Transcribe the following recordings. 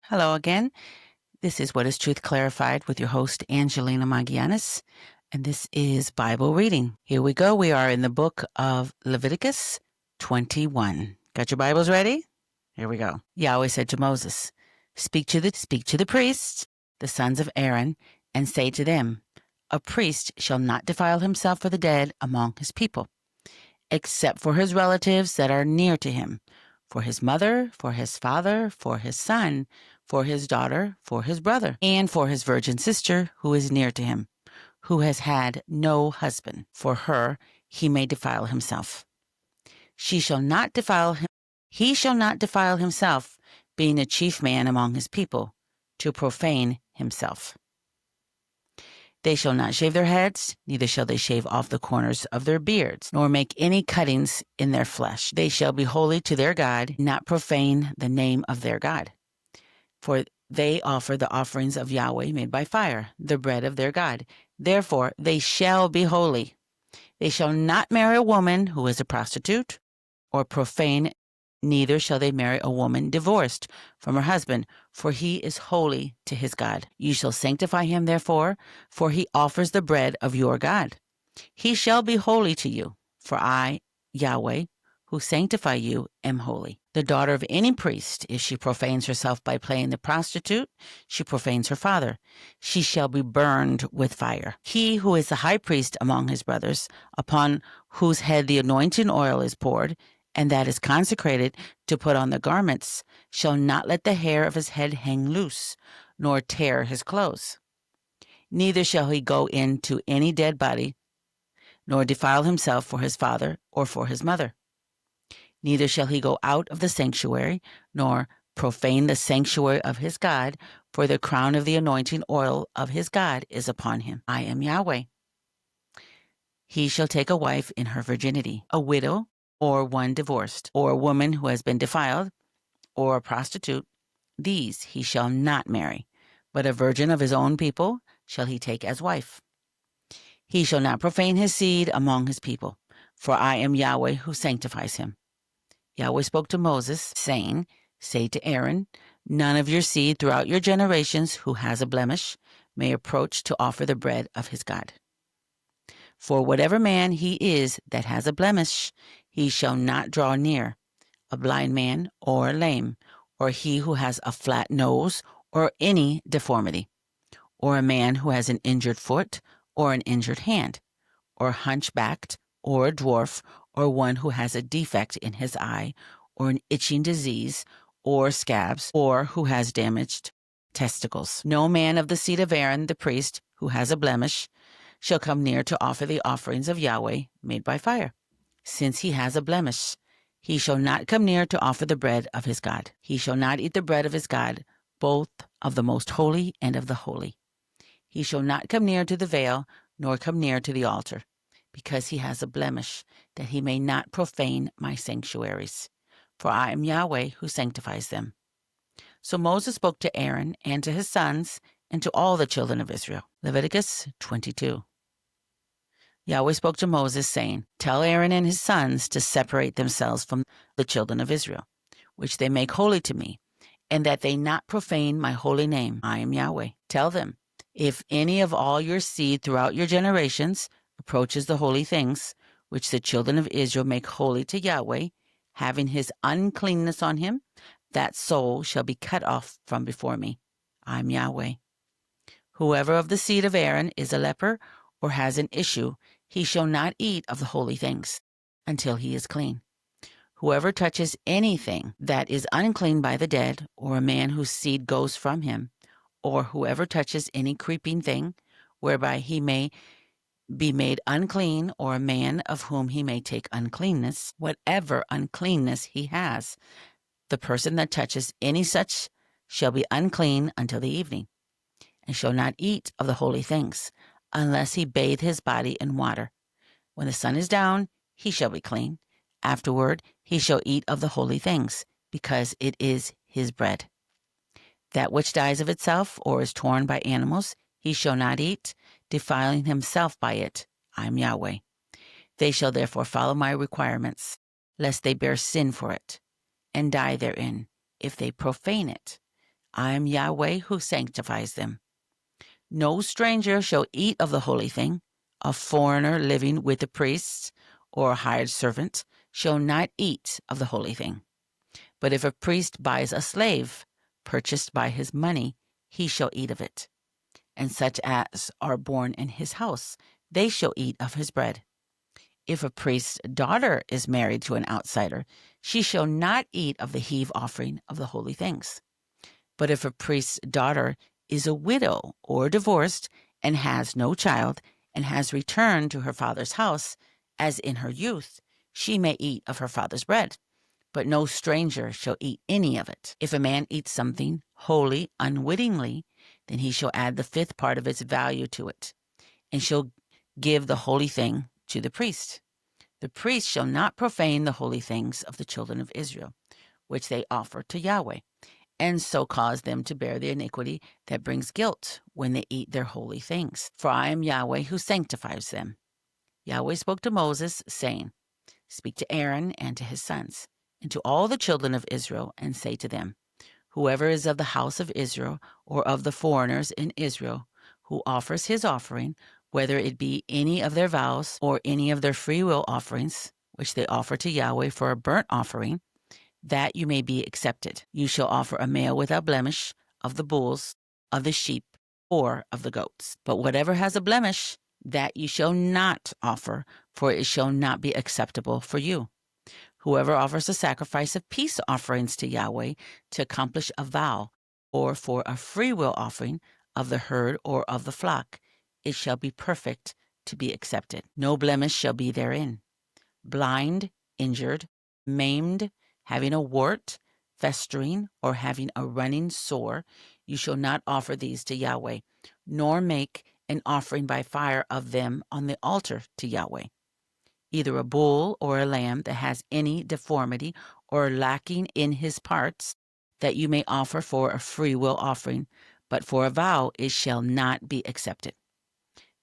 Hello again. This is What is Truth Clarified with your host, Angelina Magianis, and this is Bible reading. Here we go. We are in the book of Leviticus 21. Got your Bibles ready? Here we go. Yahweh said to Moses, Speak to the priests, the sons of Aaron, and say to them, A priest shall not defile himself for the dead among his people, except for his relatives that are near to him, for his mother, for his father, for his son, for his daughter, for his brother, and for his virgin sister who is near to him, who has had no husband. For her he may defile himself. He shall not defile himself, being a chief man among his people, to profane himself. They shall not shave their heads, neither shall they shave off the corners of their beards, nor make any cuttings in their flesh. They shall be holy to their God, not profane the name of their God. For they offer the offerings of Yahweh made by fire, the bread of their God. Therefore they shall be holy. They shall not marry a woman who is a prostitute or profane, neither shall they marry a woman divorced from her husband, for he is holy to his God. You shall sanctify him, therefore, for he offers the bread of your God. He shall be holy to you, for I, Yahweh, who sanctify you, am holy. The daughter of any priest, if she profanes herself by playing the prostitute, she profanes her father. She shall be burned with fire. He who is the high priest among his brothers, upon whose head the anointing oil is poured, and that is consecrated to put on the garments, shall not let the hair of his head hang loose, nor tear his clothes. Neither shall he go into any dead body, nor defile himself for his father or for his mother. Neither shall he go out of the sanctuary, nor profane the sanctuary of his God, for the crown of the anointing oil of his God is upon him. I am Yahweh. He shall take a wife in her virginity, a widow, or one divorced, or a woman who has been defiled, or a prostitute. These he shall not marry, but a virgin of his own people shall he take as wife. He shall not profane his seed among his people, for I am Yahweh who sanctifies him. Yahweh spoke to Moses, saying, Say to Aaron, None of your seed throughout your generations who has a blemish may approach to offer the bread of his God. For whatever man he is that has a blemish, he shall not draw near, a blind man or lame, or he who has a flat nose or any deformity, or a man who has an injured foot or an injured hand, or hunchbacked, or a dwarf, or one who has a defect in his eye, or an itching disease, or scabs, or who has damaged testicles. No man of the seed of Aaron the priest who has a blemish shall come near to offer the offerings of Yahweh made by fire. Since he has a blemish, he shall not come near to offer the bread of his God. He shall not eat the bread of his God, both of the most holy and of the holy. He shall not come near to the veil, nor come near to the altar, because he has a blemish, that he may not profane my sanctuaries. For I am Yahweh who sanctifies them. So Moses spoke to Aaron and to his sons and to all the children of Israel. Leviticus 22. Yahweh spoke to Moses, saying, Tell Aaron and his sons to separate themselves from the children of Israel, which they make holy to me, and that they not profane my holy name. I am Yahweh. Tell them, if any of all your seed throughout your generations approaches the holy things, which the children of Israel make holy to Yahweh, having his uncleanness on him, that soul shall be cut off from before me. I am Yahweh. Whoever of the seed of Aaron is a leper or has an issue, he shall not eat of the holy things until he is clean. Whoever touches anything that is unclean by the dead, or a man whose seed goes from him, or whoever touches any creeping thing, whereby he may be made unclean, or a man of whom he may take uncleanness, whatever uncleanness he has, the person that touches any such shall be unclean until the evening, and shall not eat of the holy things, unless he bathe his body in water. When the sun is down, he shall be clean. Afterward he shall eat of the holy things, because it is his bread. That which dies of itself, or is torn by animals, he shall not eat, defiling himself by it. I am Yahweh. They shall therefore follow my requirements, lest they bear sin for it, and die therein, if they profane it. I am Yahweh who sanctifies them. No stranger shall eat of the holy thing. A foreigner living with the priests or a hired servant shall not eat of the holy thing. But if a priest buys a slave, purchased by his money, he shall eat of it. And such as are born in his house, they shall eat of his bread. If a priest's daughter is married to an outsider, she shall not eat of the heave offering of the holy things. But if a priest's daughter is a widow or divorced and has no child and has returned to her father's house, as in her youth, she may eat of her father's bread, but no stranger shall eat any of it. If a man eats something holy unwittingly, then he shall add the fifth part of its value to it, and shall give the holy thing to the priest. The priest shall not profane the holy things of the children of Israel, which they offer to Yahweh, and so cause them to bear the iniquity that brings guilt when they eat their holy things. For I am Yahweh who sanctifies them. Yahweh spoke to Moses, saying, Speak to Aaron and to his sons, and to all the children of Israel, and say to them, Whoever is of the house of Israel, or of the foreigners in Israel, who offers his offering, whether it be any of their vows or any of their freewill offerings, which they offer to Yahweh for a burnt offering, that you may be accepted. You shall offer a male without blemish of the bulls, of the sheep, or of the goats. But whatever has a blemish, that you shall not offer, for it shall not be acceptable for you. Whoever offers a sacrifice of peace offerings to Yahweh to accomplish a vow, or for a freewill offering of the herd or of the flock, it shall be perfect to be accepted. No blemish shall be therein. Blind, injured, maimed, having a wart, festering, or having a running sore, you shall not offer these to Yahweh, nor make an offering by fire of them on the altar to Yahweh. Either a bull or a lamb that has any deformity or lacking in his parts, that you may offer for a freewill offering, but for a vow it shall not be accepted.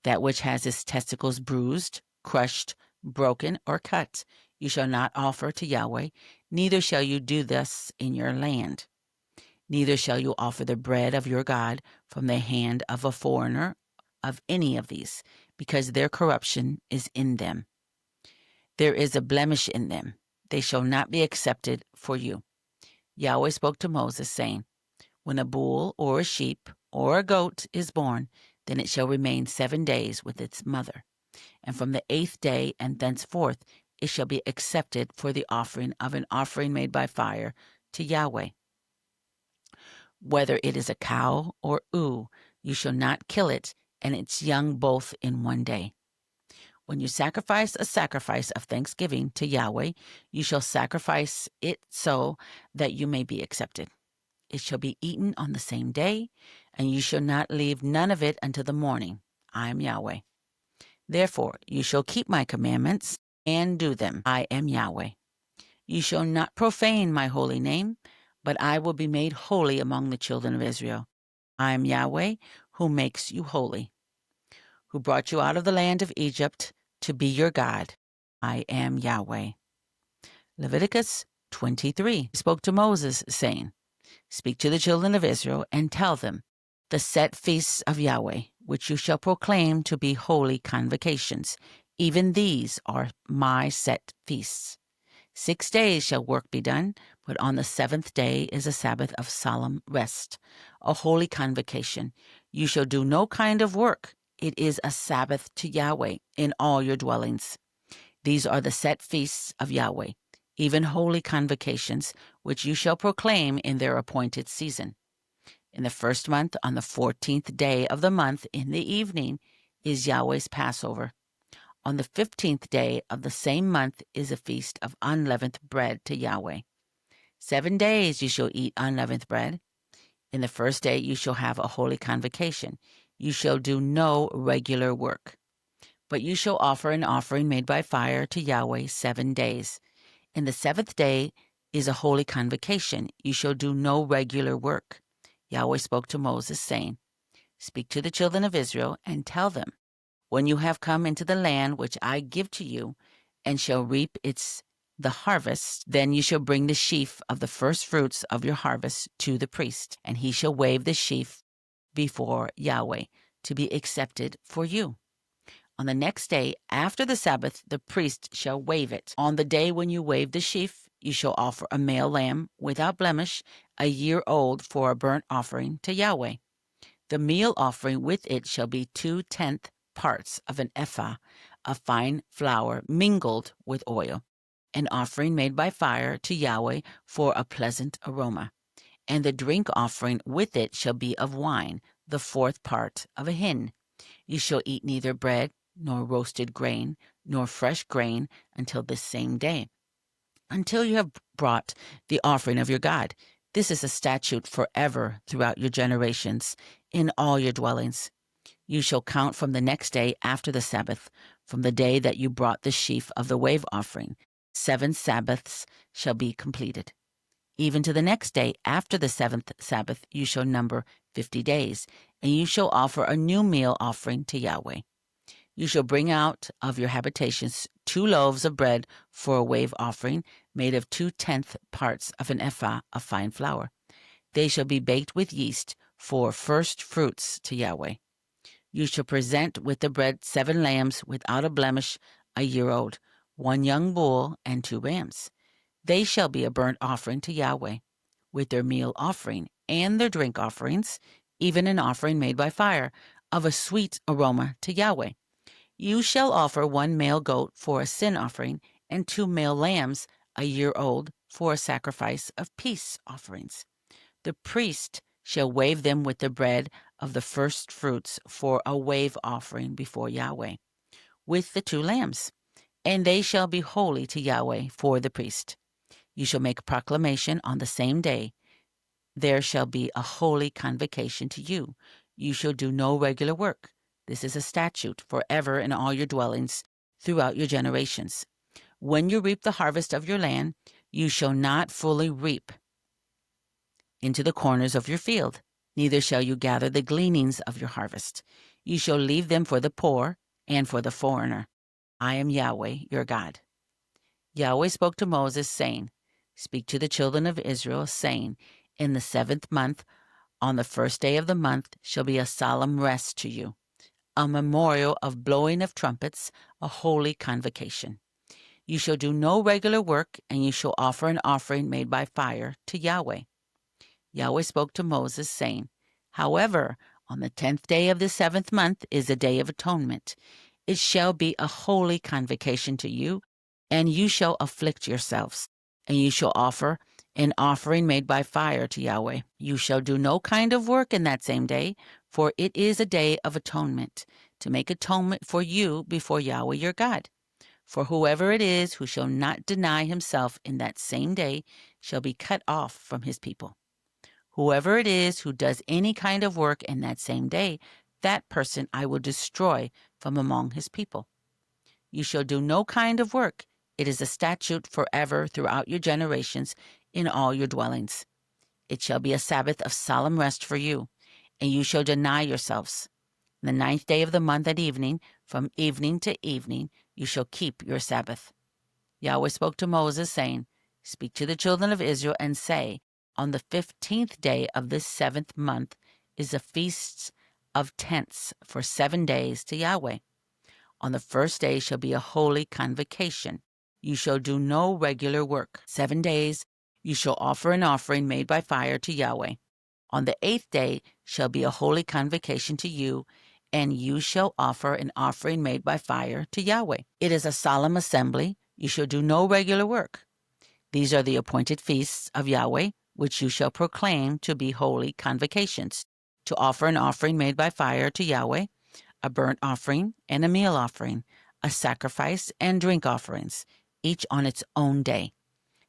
That which has its testicles bruised, crushed, broken, or cut, you shall not offer to Yahweh, neither shall you do thus in your land. Neither shall you offer the bread of your God from the hand of a foreigner of any of these, because their corruption is in them. There is a blemish in them. They shall not be accepted for you. Yahweh spoke to Moses, saying, When a bull or a sheep or a goat is born, then it shall remain 7 days with its mother. And from the 8th day and thenceforth it shall be accepted for the offering of an offering made by fire to Yahweh. Whether it is a cow or ewe, you shall not kill it and its young both in 1 day. When you sacrifice a sacrifice of thanksgiving to Yahweh, you shall sacrifice it so that you may be accepted. It shall be eaten on the same day, and you shall not leave none of it until the morning. I am Yahweh. Therefore, you shall keep my commandments and do them. I am Yahweh. You shall not profane my holy name, but I will be made holy among the children of Israel. I am Yahweh, who makes you holy, who brought you out of the land of Egypt to be your God. I am Yahweh. Leviticus 23 spoke to Moses, saying, Speak to the children of Israel and tell them, the set feasts of Yahweh, which you shall proclaim to be holy convocations. Even these are my set feasts. 6 days shall work be done, but on the 7th day is a Sabbath of solemn rest, a holy convocation. You shall do no kind of work. It is a Sabbath to Yahweh in all your dwellings. These are the set feasts of Yahweh, even holy convocations, which you shall proclaim in their appointed season. In the 1st month, on the 14th day of the month in the evening, is Yahweh's Passover. On the 15th day of the same month is a feast of unleavened bread to Yahweh. 7 days you shall eat unleavened bread. In the 1st day you shall have a holy convocation. You shall do no regular work. But you shall offer an offering made by fire to Yahweh 7 days. In the 7th day is a holy convocation. You shall do no regular work. Yahweh spoke to Moses, saying, Speak to the children of Israel and tell them, when you have come into the land which I give to you, and shall reap its the harvest, then you shall bring the sheaf of the first fruits of your harvest to the priest, and he shall wave the sheaf before Yahweh to be accepted for you. On the next day after the Sabbath, the priest shall wave it. On the day when you wave the sheaf, you shall offer a male lamb without blemish, a year old, for a burnt offering to Yahweh. The meal offering with it shall be 2/10 parts of an ephah of fine flour mingled with oil, an offering made by fire to Yahweh for a pleasant aroma. And the drink offering with it shall be of wine, the 4th part of a hin. You shall eat neither bread, nor roasted grain, nor fresh grain until this same day, until you have brought the offering of your God. This is a statute forever throughout your generations, in all your dwellings. You shall count from the next day after the Sabbath, from the day that you brought the sheaf of the wave offering. 7 Sabbaths shall be completed. Even to the next day after the 7th Sabbath you shall number 50 days, and you shall offer a new meal offering to Yahweh. You shall bring out of your habitations 2 loaves of bread for a wave offering, made of 2/10 parts of an ephah of fine flour. They shall be baked with yeast for first fruits to Yahweh. You shall present with the bread 7 lambs without a blemish, a year old, 1 young bull, and 2 rams. They shall be a burnt offering to Yahweh, with their meal offering and their drink offerings, even an offering made by fire, of a sweet aroma to Yahweh. You shall offer 1 male goat for a sin offering, and 2 male lambs, a year old, for a sacrifice of peace offerings. The priest shall wave them with the bread of the first fruits for a wave offering before Yahweh, with the 2 lambs, and they shall be holy to Yahweh for the priest. You shall make a proclamation on the same day. There shall be a holy convocation to you. You shall do no regular work. This is a statute forever in all your dwellings throughout your generations. When you reap the harvest of your land, you shall not fully reap into the corners of your field, neither shall you gather the gleanings of your harvest. You shall leave them for the poor and for the foreigner. I am Yahweh, your God. Yahweh spoke to Moses, saying, Speak to the children of Israel, saying, In the 7th month, on the first day of the month, shall be a solemn rest to you, a memorial of blowing of trumpets, a holy convocation. You shall do no regular work, and you shall offer an offering made by fire to Yahweh. Yahweh spoke to Moses, saying, However, on the 10th day of the 7th month is a day of atonement. It shall be a holy convocation to you, and you shall afflict yourselves, and you shall offer an offering made by fire to Yahweh. You shall do no kind of work in that same day, for it is a day of atonement, to make atonement for you before Yahweh your God. For whoever it is who shall not deny himself in that same day shall be cut off from his people. Whoever it is who does any kind of work in that same day, that person I will destroy from among his people. You shall do no kind of work. It is a statute forever throughout your generations in all your dwellings. It shall be a Sabbath of solemn rest for you, and you shall deny yourselves. The 9th day of the month at evening, from evening to evening, you shall keep your Sabbath. Yahweh spoke to Moses, saying, Speak to the children of Israel and say, On the 15th day of this 7th month is a feast of tents for 7 days to Yahweh. On the first day shall be a holy convocation. You shall do no regular work. 7 days you shall offer an offering made by fire to Yahweh. On the 8th day shall be a holy convocation to you, and you shall offer an offering made by fire to Yahweh. It is a solemn assembly. You shall do no regular work. These are the appointed feasts of Yahweh, which you shall proclaim to be holy convocations, to offer an offering made by fire to Yahweh, a burnt offering and a meal offering, a sacrifice and drink offerings, each on its own day,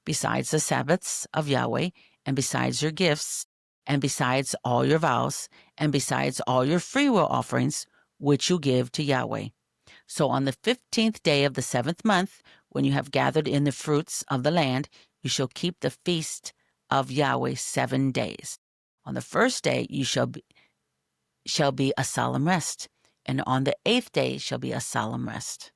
besides the Sabbaths of Yahweh, and besides your gifts, and besides all your vows, and besides all your freewill offerings, which you give to Yahweh. So on the 15th day of the 7th month, when you have gathered in the fruits of the land, you shall keep the feast of Yahweh 7 days. On the first day you shall be a solemn rest, and on the 8th day shall be a solemn rest.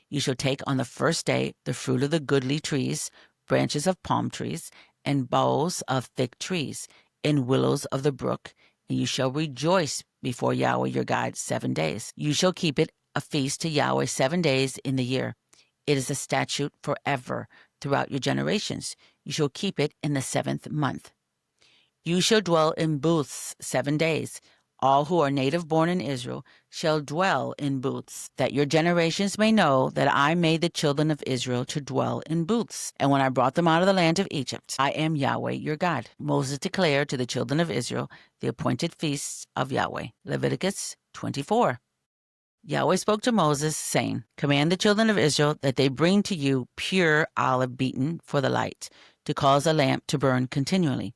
You shall take on the first day the fruit of the goodly trees, branches of palm trees, and boughs of thick trees, and willows of the brook, and you shall rejoice before Yahweh your God 7 days. You shall keep it a feast to Yahweh 7 days in the year. It is a statute forever throughout your generations. You shall keep it in the 7th month. You shall dwell in booths 7 days. All who are native born in Israel shall dwell in booths, that your generations may know that I made the children of Israel to dwell in booths. And when I brought them out of the land of Egypt, I am Yahweh your God. Moses declared to the children of Israel the appointed feasts of Yahweh. Leviticus 24. Yahweh spoke to Moses, saying, Command the children of Israel that they bring to you pure olive beaten for the light, to cause a lamp to burn continually.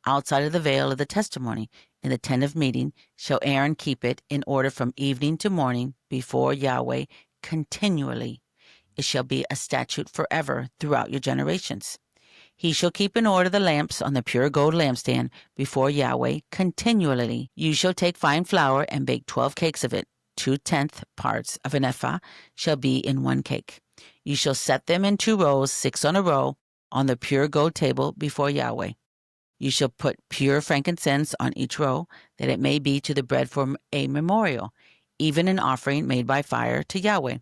Outside of the veil of the testimony, in the tent of meeting, shall Aaron keep it in order from evening to morning before Yahweh continually. It shall be a statute forever throughout your generations. He shall keep in order the lamps on the pure gold lampstand before Yahweh continually. You shall take fine flour and bake 12 cakes of it. 2/10 parts of an ephah shall be in one cake. You shall set them in 2 rows, 6 on a row, on the pure gold table before Yahweh. You shall put pure frankincense on each row, that it may be to the bread for a memorial, even an offering made by fire to Yahweh.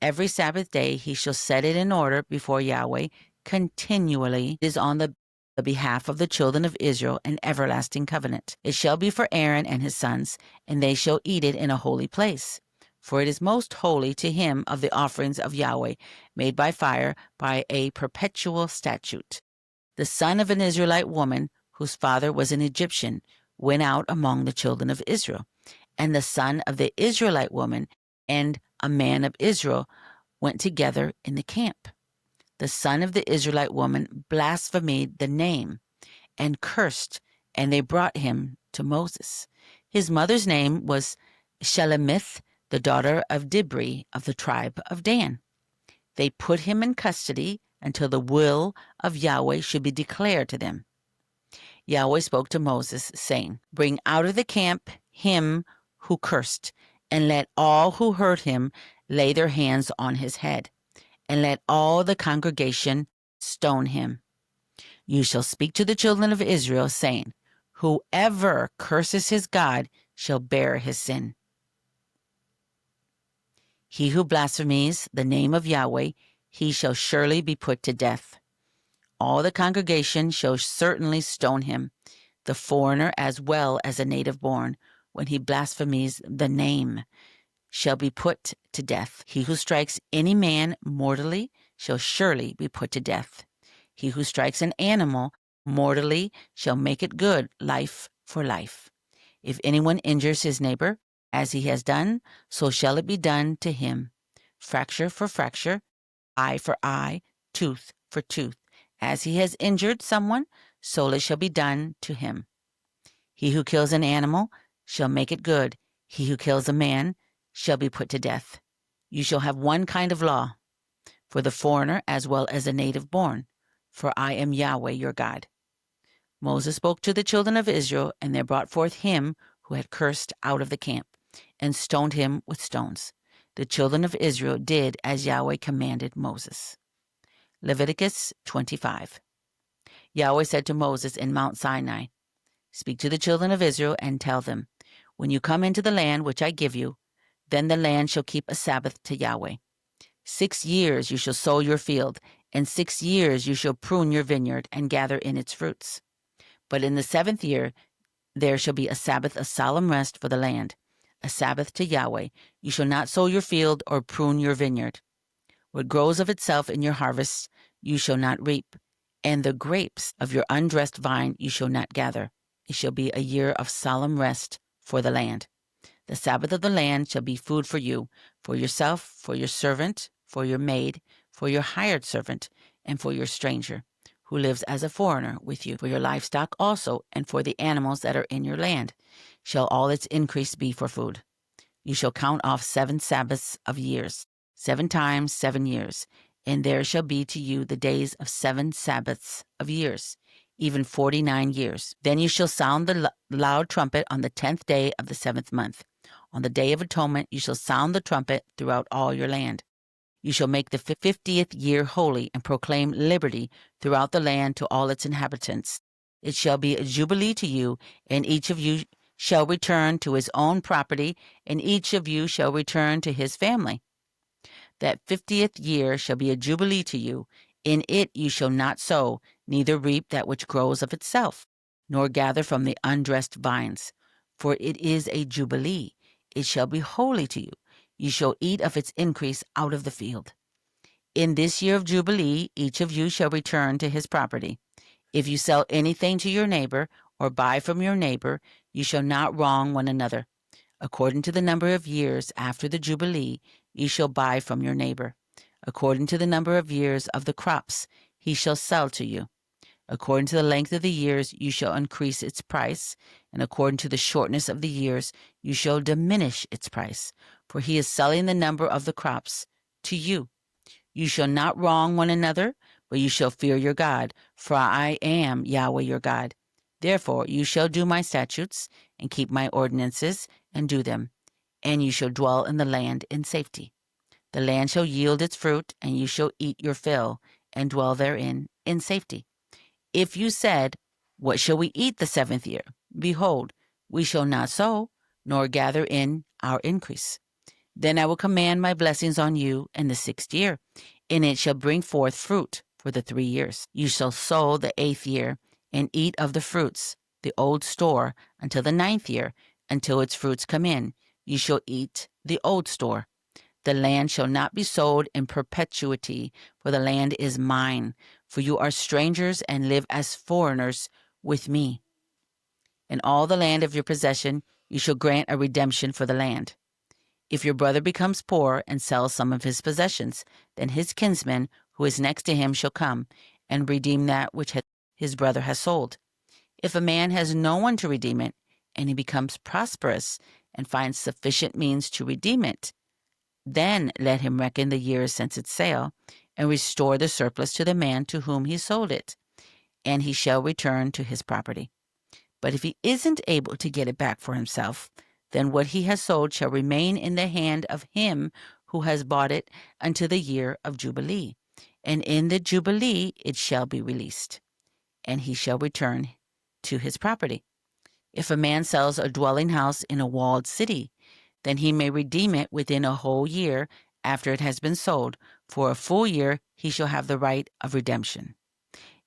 Every Sabbath day he shall set it in order before Yahweh continually. It is on the behalf of the children of Israel an everlasting covenant. It shall be for Aaron and his sons, and they shall eat it in a holy place. For it is most holy to him of the offerings of Yahweh, made by fire by a perpetual statute. The son of an Israelite woman, whose father was an Egyptian, went out among the children of Israel. And the son of the Israelite woman and a man of Israel went together in the camp. The son of the Israelite woman blasphemed the name and cursed, and they brought him to Moses. His mother's name was Shelemith, the daughter of Dibri of the tribe of Dan. They put him in custody until the will of Yahweh should be declared to them. Yahweh spoke to Moses, saying, Bring out of the camp him who cursed, and let all who heard him lay their hands on his head, and let all the congregation stone him. You shall speak to the children of Israel, saying, Whoever curses his God shall bear his sin. He who blasphemes the name of Yahweh, he shall surely be put to death. All the congregation shall certainly stone him, the foreigner as well as a native born, when he blasphemes the name, shall be put to death. He who strikes any man mortally shall surely be put to death. He who strikes an animal mortally shall make it good, life for life. If anyone injures his neighbor, as he has done, so shall it be done to him. Fracture for fracture, eye for eye, tooth for tooth. As he has injured someone, so it shall be done to him. He who kills an animal shall make it good. He who kills a man shall be put to death. You shall have one kind of law for the foreigner as well as the native born, for I am Yahweh your God. Moses spoke to the children of Israel, and they brought forth him who had cursed out of the camp, and stoned him with stones. The children of Israel did as Yahweh commanded Moses. Leviticus 25. Yahweh said to Moses in Mount Sinai, Speak to the children of Israel and tell them, When you come into the land which I give you, then the land shall keep a Sabbath to Yahweh. 6 years you shall sow your field, and 6 years you shall prune your vineyard and gather in its fruits. But in the 7th year there shall be a Sabbath of solemn rest for the land, a Sabbath to Yahweh. You shall not sow your field or prune your vineyard. What grows of itself in your harvest you shall not reap, and the grapes of your undressed vine you shall not gather. It shall be a year of solemn rest for the land. The Sabbath of the land shall be food for you, for yourself, for your servant, for your maid, for your hired servant, and for your stranger, who lives as a foreigner with you. For your livestock also, and for the animals that are in your land, shall all its increase be for food. You shall count off 7 Sabbaths of years, 7 times 7 years, and there shall be to you the days of 7 Sabbaths of years, even 49 years. Then you shall sound the loud trumpet on the 10th day of the 7th month. On the day of atonement you shall sound the trumpet throughout all your land. You shall make the 50th year holy and proclaim liberty throughout the land to all its inhabitants. It shall be a jubilee to you, and each of you shall return to his own property, and each of you shall return to his family. That 50th year shall be a jubilee to you. In it you shall not sow, neither reap that which grows of itself, nor gather from the undressed vines. For it is a jubilee. It shall be holy to you. You shall eat of its increase out of the field. In this year of jubilee, each of you shall return to his property. If you sell anything to your neighbor, or buy from your neighbor, you shall not wrong one another. According to the number of years after the Jubilee, you shall buy from your neighbor. According to the number of years of the crops, he shall sell to you. According to the length of the years, you shall increase its price, and according to the shortness of the years, you shall diminish its price, for he is selling the number of the crops to you. You shall not wrong one another, but you shall fear your God, for I am Yahweh your God. Therefore you shall do my statutes, and keep my ordinances, and do them, and you shall dwell in the land in safety. The land shall yield its fruit, and you shall eat your fill, and dwell therein in safety. If you said, what shall we eat the 7th year? Behold, we shall not sow, nor gather in our increase. Then I will command my blessings on you in the 6th year, and it shall bring forth fruit for the 3 years. You shall sow the 8th year, and eat of the fruits, the old store, until the 9th year, until its fruits come in. You shall eat the old store. The land shall not be sold in perpetuity, for the land is mine, for you are strangers and live as foreigners with me. In all the land of your possession you shall grant a redemption for the land. If your brother becomes poor and sells some of his possessions, then his kinsman who is next to him shall come and redeem that which his brother has sold. If a man has no one to redeem it, and he becomes prosperous and finds sufficient means to redeem it, then let him reckon the years since its sale, and restore the surplus to the man to whom he sold it, and he shall return to his property. But if he isn't able to get it back for himself, then what he has sold shall remain in the hand of him who has bought it until the year of Jubilee, and in the Jubilee it shall be released, and he shall return to his property. If a man sells a dwelling house in a walled city, then he may redeem it within a whole year after it has been sold. For a full year he shall have the right of redemption.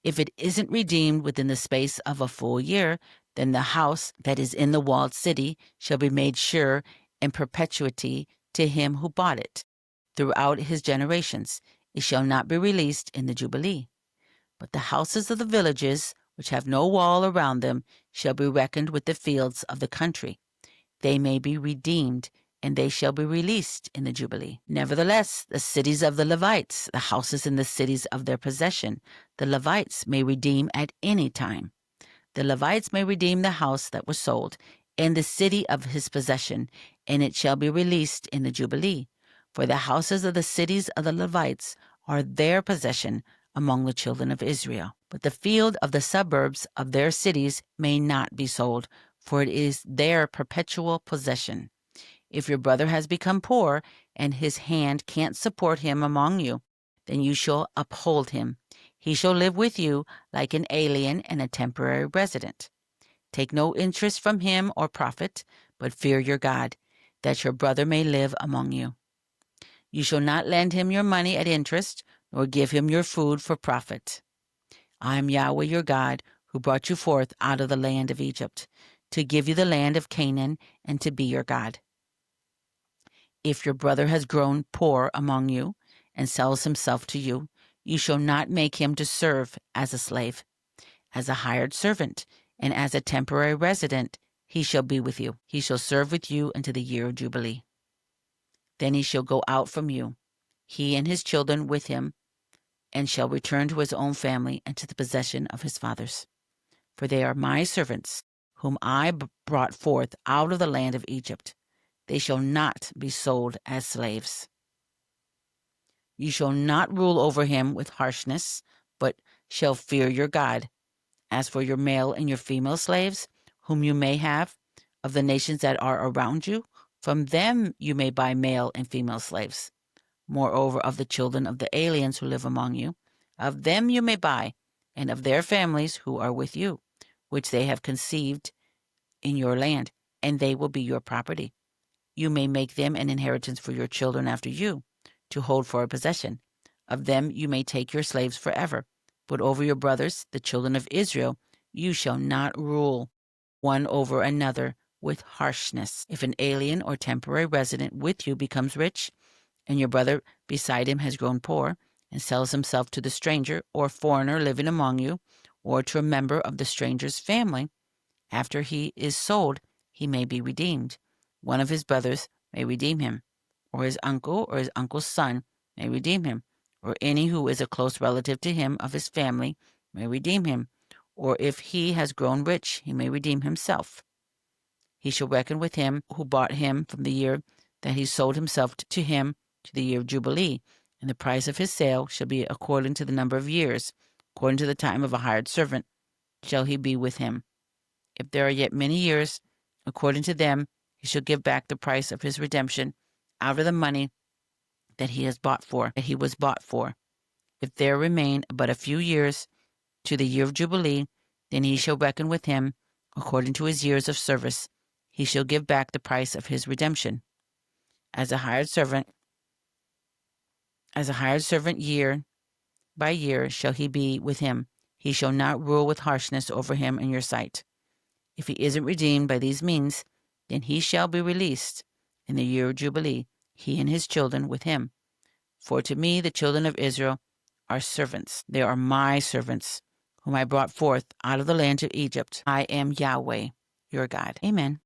If it isn't redeemed within the space of a full year, then the house that is in the walled city shall be made sure in perpetuity to him who bought it. Throughout his generations, it shall not be released in the Jubilee. But the houses of the villages, which have no wall around them, shall be reckoned with the fields of the country. They may be redeemed, and they shall be released in the Jubilee. Nevertheless, the cities of the Levites, the houses in the cities of their possession, the Levites may redeem at any time. The Levites may redeem the house that was sold in the city of his possession, and it shall be released in the Jubilee. For the houses of the cities of the Levites are their possession among the children of Israel. But the field of the suburbs of their cities may not be sold, for it is their perpetual possession. If your brother has become poor, and his hand can't support him among you, then you shall uphold him. He shall live with you like an alien and a temporary resident. Take no interest from him or profit, but fear your God, that your brother may live among you. You shall not lend him your money at interest, nor give him your food for profit. I am Yahweh your God, who brought you forth out of the land of Egypt, to give you the land of Canaan, and to be your God. If your brother has grown poor among you, and sells himself to you, you shall not make him to serve as a slave. As a hired servant, and as a temporary resident, he shall be with you. He shall serve with you until the year of Jubilee. Then he shall go out from you, he and his children with him, and shall return to his own family and to the possession of his fathers. For they are my servants, whom I brought forth out of the land of Egypt. They shall not be sold as slaves. You shall not rule over him with harshness, but shall fear your God. As for your male and your female slaves, whom you may have, of the nations that are around you, from them you may buy male and female slaves. Moreover, of the children of the aliens who live among you, of them you may buy, and of their families who are with you, which they have conceived in your land, and they will be your property. You may make them an inheritance for your children after you, to hold for a possession. Of them you may take your slaves forever. But over your brothers, the children of Israel, you shall not rule one over another with harshness. If an alien or temporary resident with you becomes rich, and your brother beside him has grown poor, and sells himself to the stranger or foreigner living among you, or to a member of the stranger's family, after he is sold, he may be redeemed. One of his brothers may redeem him, or his uncle's son may redeem him, or any who is a close relative to him of his family may redeem him, or if he has grown rich, he may redeem himself. He shall reckon with him who bought him from the year that he sold himself to him to the year of Jubilee, and the price of his sale shall be according to the number of years, according to the time of a hired servant shall he be with him. If there are yet many years, according to them, he shall give back the price of his redemption out of the money that he was bought for. If there remain but a few years to the year of Jubilee, then he shall reckon with him according to his years of service. He shall give back the price of his redemption. As a hired servant year by year shall he be with him. He shall not rule with harshness over him in your sight. If he isn't redeemed by these means, then he shall be released in the year of Jubilee, he and his children with him. For to me the children of Israel are servants. They are my servants, whom I brought forth out of the land of Egypt. I am Yahweh, your God. Amen.